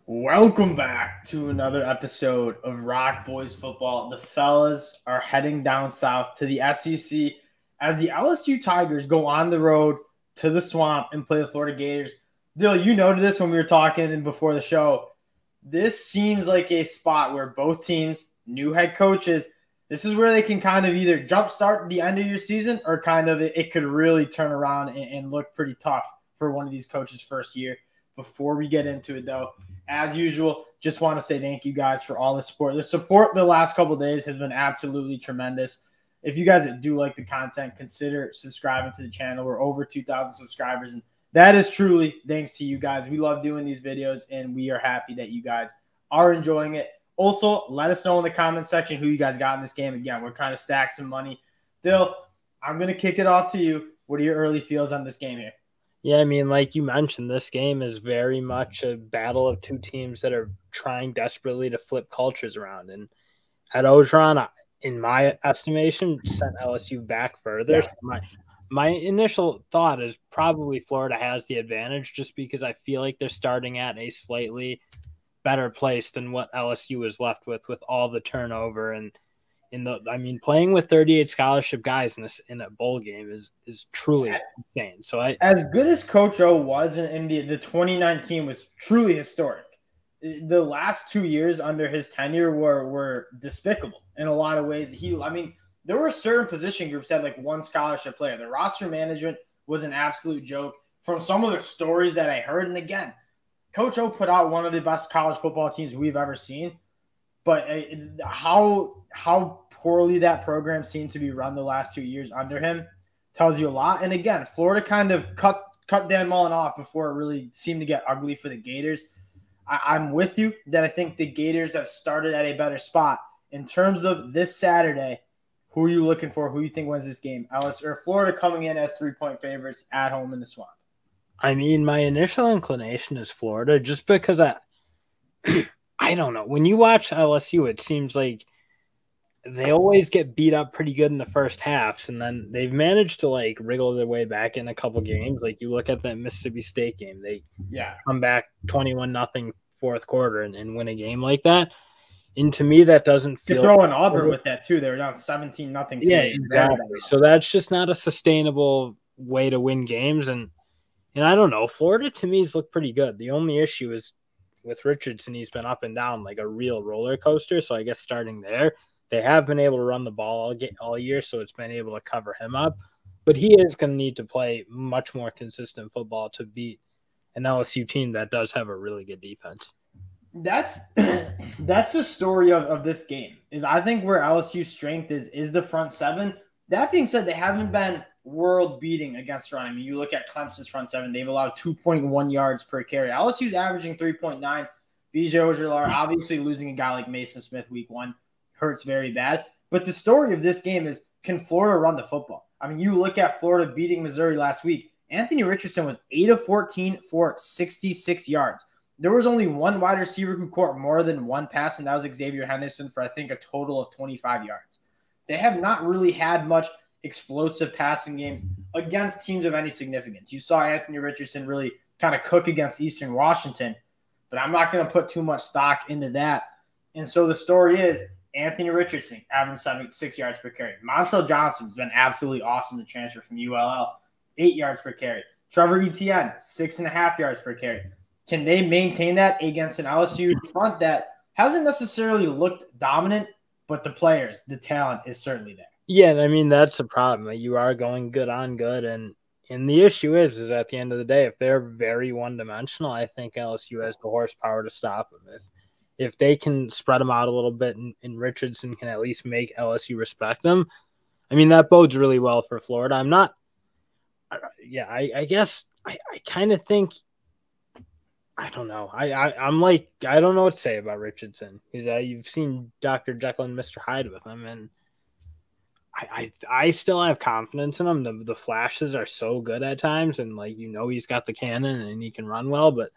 Welcome back to another episode of ROC Boys football. The fellas are heading down south to the SEC as the LSU Tigers go on the road to the swamp and play the Florida Gators. Dill, you noted this when we were talking before the show. This seems like a spot where both teams, new head coaches, this is where they can kind of either jumpstart the end of your season or kind of it could really turn around and look pretty tough for one of these coaches' first year. Before we get into it, though, as usual, just want to say thank you guys for all the support. The support the last couple of days has been absolutely tremendous. If you guys do like the content, consider subscribing to the channel. We're over 2,000 subscribers, and that is truly thanks to you guys. We love doing these videos, and we are happy that you guys are enjoying it. Also, let us know in the comment section who you guys got in this game. Again, we're kind of stacking some money. Dill, I'm going to kick it off to you. What are your early feels on this game here? Yeah, I mean, like you mentioned, this game is very much a battle of two teams that are trying desperately to flip cultures around. And Ed Orgeron, in my estimation, sent LSU back further. Yes. So my initial thought is probably Florida has the advantage just because I feel like they're starting at a slightly better place than what LSU is left with all the turnover and playing with 38 scholarship guys in a bowl game is truly insane. So as good as Coach O was in the 2019 was truly historic. The last 2 years under his tenure were despicable in a lot of ways. There were certain position groups that had like one scholarship player. The roster management was an absolute joke from some of the stories that I heard. And again, Coach O put out one of the best college football teams we've ever seen. But how poorly that program seemed to be run the last 2 years under him tells you a lot. And again, Florida kind of cut Dan Mullen off before it really seemed to get ugly for the Gators. I'm with you that I think the Gators have started at a better spot. In terms of this Saturday, who are you looking for? Who you think wins this game? LSU or Florida coming in as 3-point favorites at home in the swamp? I mean, my initial inclination is Florida just because I don't know. When you watch LSU, it seems like they always get beat up pretty good in the first halves, and then they've managed to like wriggle their way back in a couple games. Like you look at that Mississippi State game, they come back 21-0 fourth quarter and win a game like that. And to me, that doesn't feel. You're throwing Auburn with that too. They were down 17-0. Yeah, exactly. So that's just not a sustainable way to win games, and I don't know. Florida to me has looked pretty good. The only issue is with Richardson, he's been up and down like a real roller coaster. So I guess starting there, they have been able to run the ball all year, so it's been able to cover him up. But he is going to need to play much more consistent football to beat an LSU team that does have a really good defense. That's the story of this game. Is I think where LSU's strength is the front seven. That being said, they haven't been world beating against run. I mean, you look at Clemson's front seven, they've allowed 2.1 yards per carry. LSU's averaging 3.9. B.J. Ojulari obviously losing a guy like Mason Smith week one hurts very bad. But the story of this game is, can Florida run the football? I mean, you look at Florida beating Missouri last week. Anthony Richardson was 8 of 14 for 66 yards. There was only one wide receiver who caught more than one pass, and that was Xavier Henderson for, I think, a total of 25 yards. They have not really had much explosive passing games against teams of any significance. You saw Anthony Richardson really kind of cook against Eastern Washington, but I'm not going to put too much stock into that. And so the story is Anthony Richardson averaging 6 yards per carry. Montrell Johnson's been absolutely awesome to transfer from ULL, 8 yards per carry. Trevor Etienne, 6.5 yards per carry. Can they maintain that against an LSU front that hasn't necessarily looked dominant, but the players, the talent is certainly there? Yeah, I mean, that's the problem. You are going good on good, and the issue is at the end of the day, if they're very one-dimensional, I think LSU has the horsepower to stop them. If they can spread them out a little bit and Richardson can at least make LSU respect them, I mean, that bodes really well for Florida. I guess I kind of think, I don't know. I'm like, I don't know what to say about Richardson because you've seen Dr. Jekyll and Mr. Hyde with him, and I still have confidence in him. The flashes are so good at times, and he's got the cannon and he can run well, but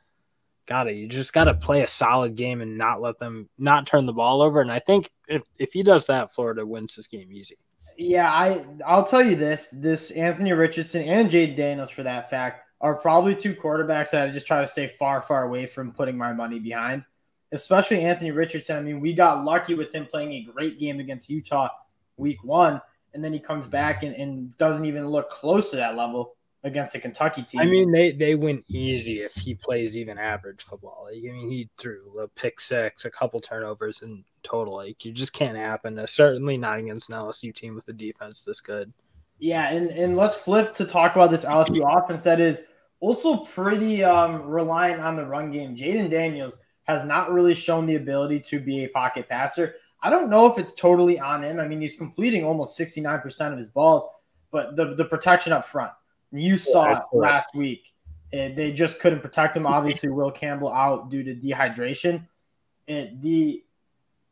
you just gotta play a solid game and not let them not turn the ball over. And I think if he does that, Florida wins this game easy. Yeah, I'll tell you this Anthony Richardson and Jade Daniels, for that fact, are probably two quarterbacks that I just try to stay far, far away from putting my money behind, especially Anthony Richardson. I mean, we got lucky with him playing a great game against Utah week 1, and then he comes back and doesn't even look close to that level against a Kentucky team. I mean, they win easy if he plays even average football. Like, I mean, he threw a pick 6, a couple turnovers in total. Like, you just can't happen. Certainly not against an LSU team with a defense this good. Yeah, and let's flip to talk about this LSU offense that is also pretty reliant on the run game. Jaden Daniels has not really shown the ability to be a pocket passer. I don't know if it's totally on him. I mean, he's completing almost 69% of his balls, but the protection up front. You saw it last week. They just couldn't protect him. Obviously, Will Campbell out due to dehydration.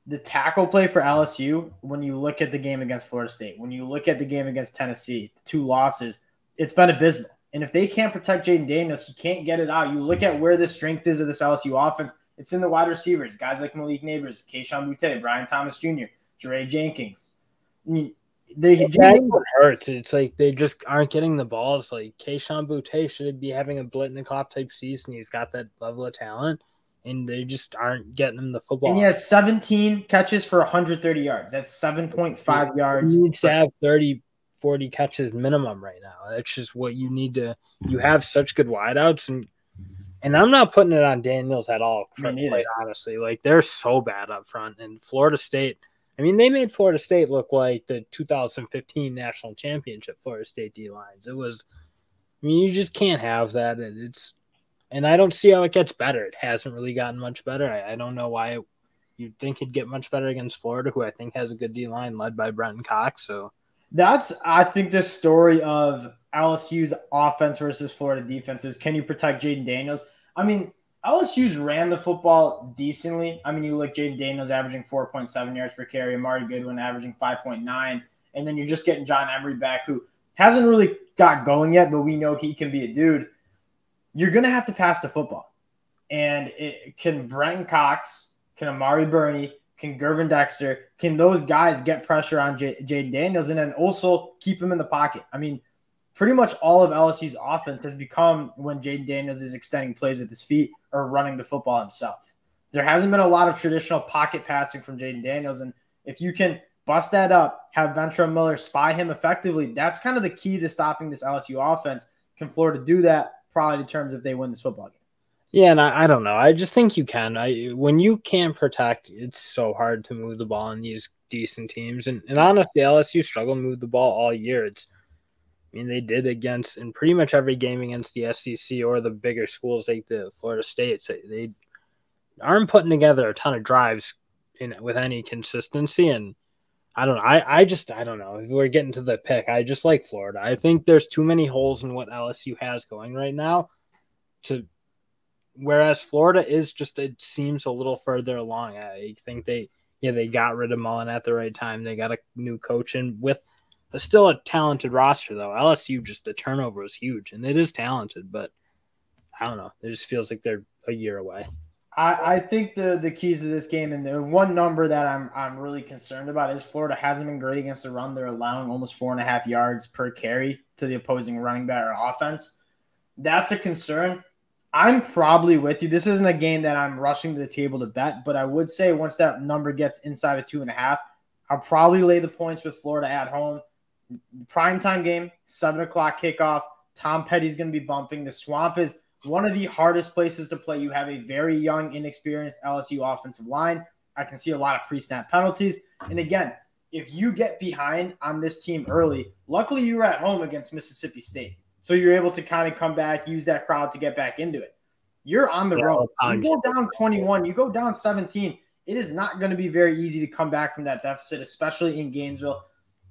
The tackle play for LSU, when you look at the game against Florida State, when you look at the game against Tennessee, the 2 losses, it's been abysmal. And if they can't protect Jaden Daniels, he can't get it out. You look at where the strength is of this LSU offense, it's in the wide receivers, guys like Malik Neighbors, Keyshawn Boutte, Brian Thomas Jr., Jere Jenkins. I mean, that hurts. It's like they just aren't getting the balls. Like Keyshawn Boutte should be having a Blitnikoff type season. He's got that level of talent, and they just aren't getting him the football. And he has 17 catches for 130 yards. That's 7.5 yards. He needs to have 30, 40 catches minimum right now. That's just what you need to. You have such good wideouts, and I'm not putting it on Daniels at all. Quite honestly, like they're so bad up front, and Florida State. I mean, they made Florida State look like the 2015 national championship Florida State D-lines. It was, I mean, you just can't have that. And I don't see how it gets better. It hasn't really gotten much better. I don't know why you'd think it'd get much better against Florida, who I think has a good D-line led by Brenton Cox. So that's, I think, the story of LSU's offense versus Florida defense is, can you protect Jaden Daniels? I mean, LSU's ran the football decently. I mean, you look, Jaden Daniels averaging 4.7 yards per carry, Amari Goodwin averaging 5.9, and then you're just getting John Emery back, who hasn't really got going yet, but we know he can be a dude. You're going to have to pass the football. And can Brenton Cox, can Amari Burney, can Gervin Dexter, can those guys get pressure on Jaden Daniels and then also keep him in the pocket? I mean, pretty much all of LSU's offense has become when Jaden Daniels is extending plays with his feet or running the football himself. There hasn't been a lot of traditional pocket passing from Jaden Daniels, and if you can bust that up, have Ventrell Miller spy him effectively, that's kind of the key to stopping this LSU offense. Can Florida do that? Probably determines if they win this football game. Yeah, and I don't know. I just think you can. When you can't protect, it's so hard to move the ball in these decent teams. And honestly, LSU struggled to move the ball all year. I mean, they did against in pretty much every game against the SEC or the bigger schools like the Florida State. They aren't putting together a ton of drives with any consistency. And I don't know. I don't know. If we're getting to the pick, I just like Florida. I think there's too many holes in what LSU has going right now. Whereas Florida is just, it seems a little further along. I think they got rid of Mullen at the right time. They got a new coach in with still a talented roster, though. LSU, just the turnover was huge, and it is talented, but I don't know. It just feels like they're a year away. I think the keys to this game, and the one number that I'm really concerned about is Florida hasn't been great against the run. They're allowing almost 4.5 yards per carry to the opposing running back or offense. That's a concern. I'm probably with you. This isn't a game that I'm rushing to the table to bet, but I would say once that number gets inside of 2.5, I'll probably lay the points with Florida at home. Primetime game, 7 o'clock kickoff. Tom Petty's going to be bumping. The Swamp is one of the hardest places to play. You have a very young, inexperienced LSU offensive line. I can see a lot of pre-snap penalties. And again, if you get behind on this team early, luckily you were at home against Mississippi State. So you're able to kind of come back, use that crowd to get back into it. You're on the road. You go down 21, you go down 17. It is not going to be very easy to come back from that deficit, especially in Gainesville.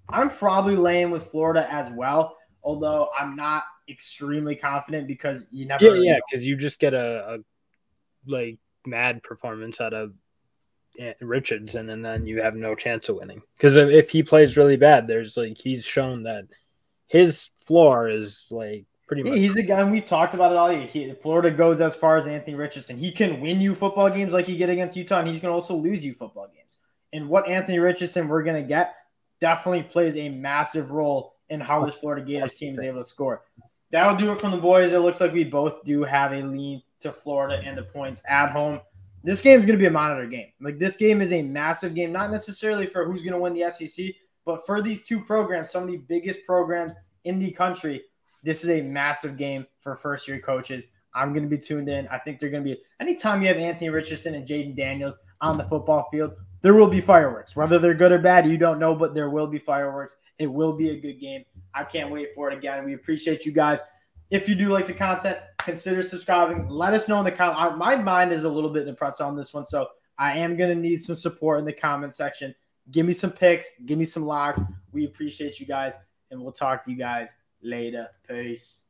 I'm probably laying with Florida as well, although I'm not extremely confident because you never. Yeah, because you just get a mad performance out of Richardson, and then you have no chance of winning. Because if he plays really bad, he's shown that his floor is pretty much. He's a guy, and we've talked about it all year. Florida goes as far as Anthony Richardson. He can win you football games like he did against Utah, and he's going to also lose you football games. And what Anthony Richardson we're going to get definitely plays a massive role in how this Florida Gators team is able to score. that'll do it from the boys. It looks like we both do have a lean to Florida and the points at home. This game is going to be a monitor game. Like, this game is a massive game, not necessarily for who's going to win the SEC, but for these two programs, some of the biggest programs in the country. This is a massive game for first-year coaches. I'm going to be tuned in. I think they're going to be – anytime you have Anthony Richardson and Jaden Daniels on the football field, there will be fireworks. Whether they're good or bad, you don't know, but there will be fireworks. It will be a good game. I can't wait for it again. We appreciate you guys. If you do like the content, consider subscribing. Let us know in the comments. My mind is a little bit in the pretzel on this one, so I am going to need some support in the comment section. Give me some picks. Give me some locks. We appreciate you guys, and we'll talk to you guys later. Peace.